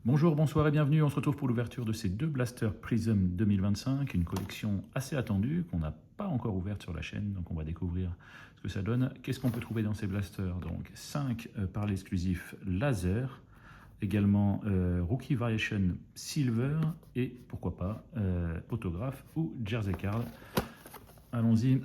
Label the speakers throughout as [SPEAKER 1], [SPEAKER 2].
[SPEAKER 1] Bonjour, bonsoir et bienvenue. On se retrouve pour l'ouverture de ces deux blasters Prism 2025, une collection assez attendue qu'on n'a pas encore ouverte sur la chaîne, donc on va découvrir ce que ça donne. Qu'est-ce qu'on peut trouver dans ces blasters? Donc 5 par l'exclusif laser, également Rookie Variation Silver et pourquoi pas autographe ou Jersey Card. Allons-y.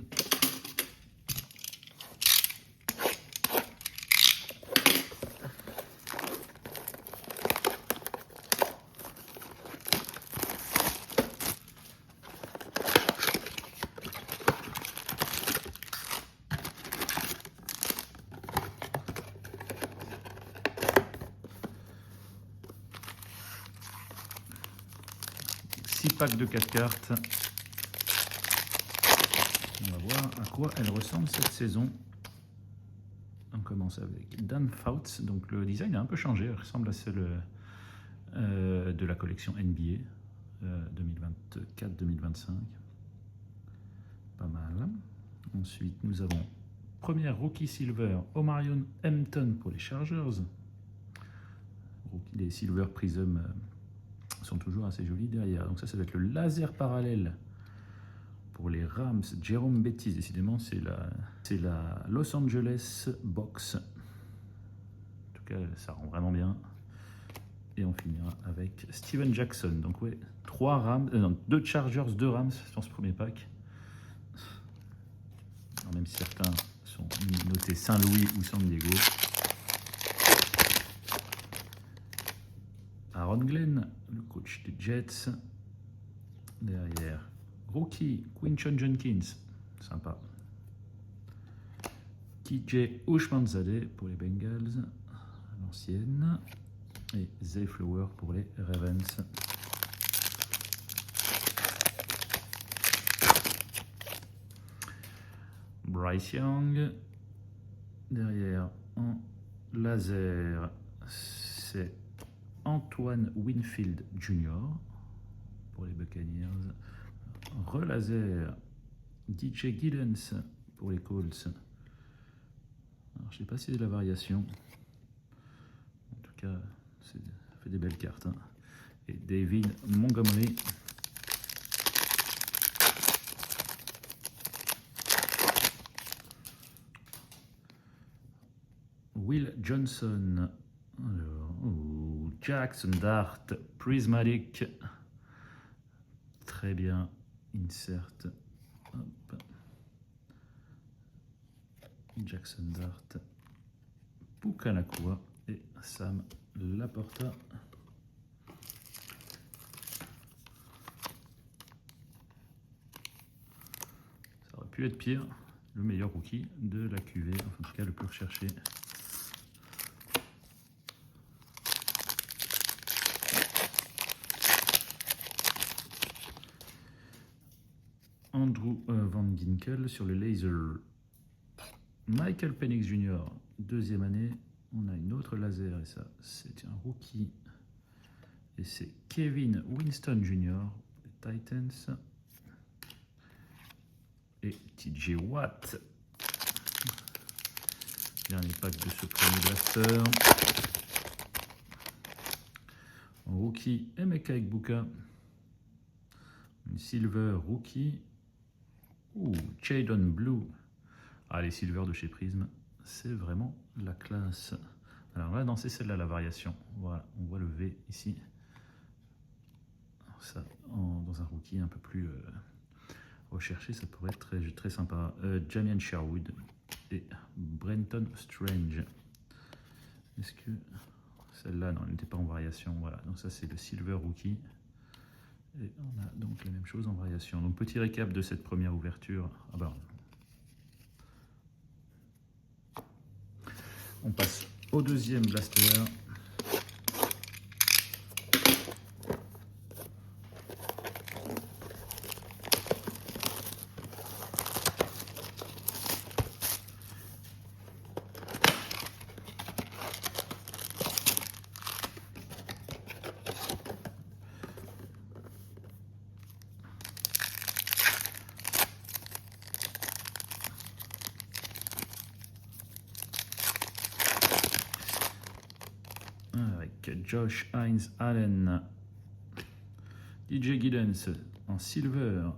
[SPEAKER 1] Packs de 4 cartes. On va voir à quoi elle ressemble cette saison. On commence avec Dan Fouts. Donc le design a un peu changé. Elle ressemble à celle de la collection NBA 2024-2025. Pas mal. Ensuite, nous avons première Rookie Silver Omarion Hampton pour les Chargers. Les Silver Prism sont toujours assez jolis derrière. Donc ça va être le laser parallèle pour les Rams. Jerome Bettis, décidément, c'est la Los Angeles Box. En tout cas, ça rend vraiment bien. Et on finira avec Steven Jackson. Donc ouais, 2 Chargers, 2 Rams dans ce premier pack. Alors, même si certains sont notés Saint-Louis ou San Diego. Aaron Glenn, le coach des Jets. Derrière, rookie Quinton Jenkins, sympa. KJ Ushmanzadeh pour les Bengals, l'ancienne. Et Zay Flower pour les Ravens. Bryce Young. Derrière, en laser, c'est Antoine Winfield Jr. pour les Buccaneers. Relaser, DJ Giddens pour les Colts. Alors, je ne sais pas si c'est de la variation. En tout cas, ça fait des belles cartes. Hein. Et David Montgomery. Will Johnson. Alors, Jackson Dart Prismatic. Très bien. Insert. Hop. Jackson Dart. Pukanakua et Sam Laporta. Ça aurait pu être pire. Le meilleur rookie de la QV, enfin, en tout cas le plus recherché. Andrew Van Ginkel sur le laser. Michael Penix Jr., deuxième année. On a une autre laser et ça, c'est un rookie. Et c'est Kevin Winston Jr., les Titans. Et TJ Watt. Dernier pack de ce premier blaster. Rookie Emeka Egbuka. Une silver rookie. Jadon Blue. Ah, les silver de chez Prism, c'est vraiment la classe. Alors là, c'est celle-là la variation. Voilà, on voit le V ici. Alors ça, dans un rookie un peu plus recherché, ça pourrait être très, très sympa. Jamian Sherwood et Brenton Strange. Est-ce que celle-là, non, elle n'était pas en variation. Voilà, donc ça c'est le silver rookie. Et on a donc la même chose en variation. Donc petit récap de cette première ouverture. Ah ben, on passe au deuxième blaster. Josh Hines Allen, DJ Giddens en silver.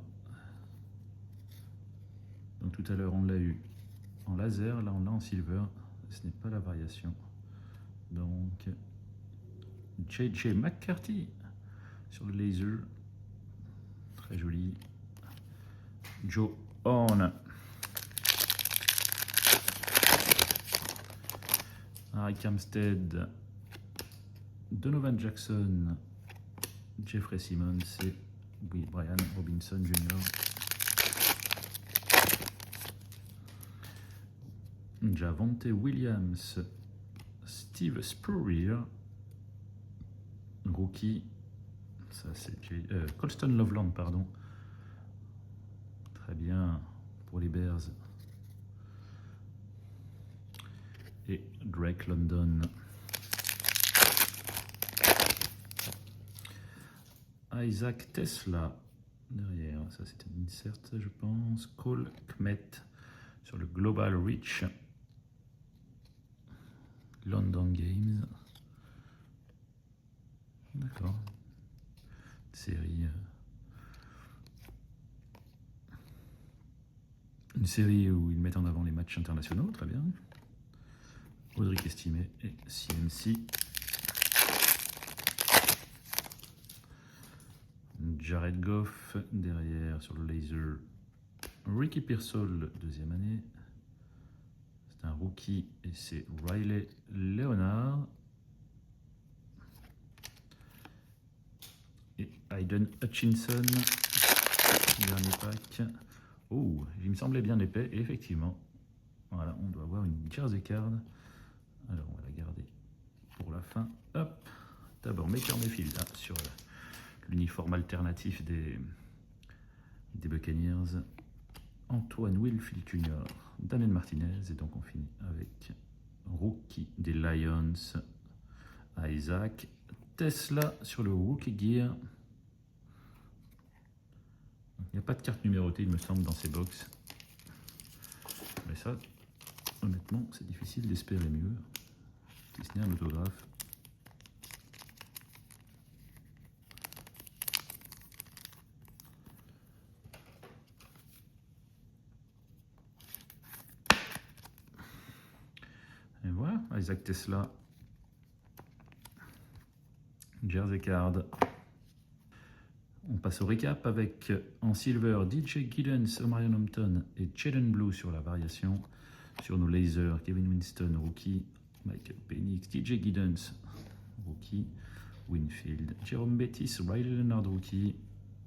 [SPEAKER 1] Donc tout à l'heure on l'a eu en laser, là on l'a en silver. Ce n'est pas la variation. Donc JJ McCarthy sur le laser, très joli. Joe Horn, Harry Armstead, Donovan Jackson, Jeffrey Simmons et Brian Robinson Jr. Javonte Williams, Steve Spurrier, rookie, ça c'est Colston Loveland, pardon. Très bien pour les Bears. Et Drake London. Isaac Tesla derrière, ça c'était une insert je pense. Cole Kmet sur le Global Reach. London Games. D'accord. Une série où ils mettent en avant les matchs internationaux, très bien. Audric Estimé et CMC. Jared Goff derrière sur le laser. Ricky Pearsall, deuxième année. C'est un rookie et c'est Riley Leonard. Et Hayden Hutchinson, dernier pack. Oh, il me semblait bien épais, et effectivement, voilà, on doit avoir une jersey card. Alors, on va la garder pour la fin. Hop, d'abord Baker Mayfield là, sur l'uniforme alternatif des Buccaneers. Antoine Winfield Jr., Daniel Martinez, et donc on finit avec rookie des Lions, Isaac Tesla sur le rookie gear. Il n'y a pas de carte numérotée, il me semble, dans ces box. Mais ça, honnêtement, c'est difficile d'espérer mieux. Si ce n'est un autographe. Et voilà, Isaac Tesla. Jersey card. On passe au récap avec en silver DJ Giddens, Omarion Hampton et Jaden Blue sur la variation. Sur nos lasers, Kevin Winston, rookie, Michael Penix, DJ Giddens, rookie, Winfield, Jerome Bettis, Riley Leonard, rookie,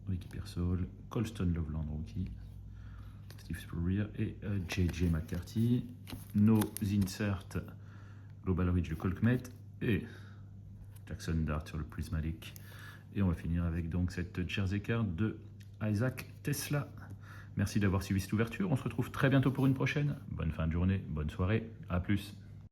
[SPEAKER 1] Ricky Pearsall, Colston Loveland, rookie, Steve Spurrier et JJ McCarthy. Nos inserts, Global Reach de Colkmet et Jackson Dart sur le Prismatic. Et on va finir avec donc cette jersey card de Isaac Tesla. Merci d'avoir suivi cette ouverture. On se retrouve très bientôt pour une prochaine. Bonne fin de journée, bonne soirée, à plus.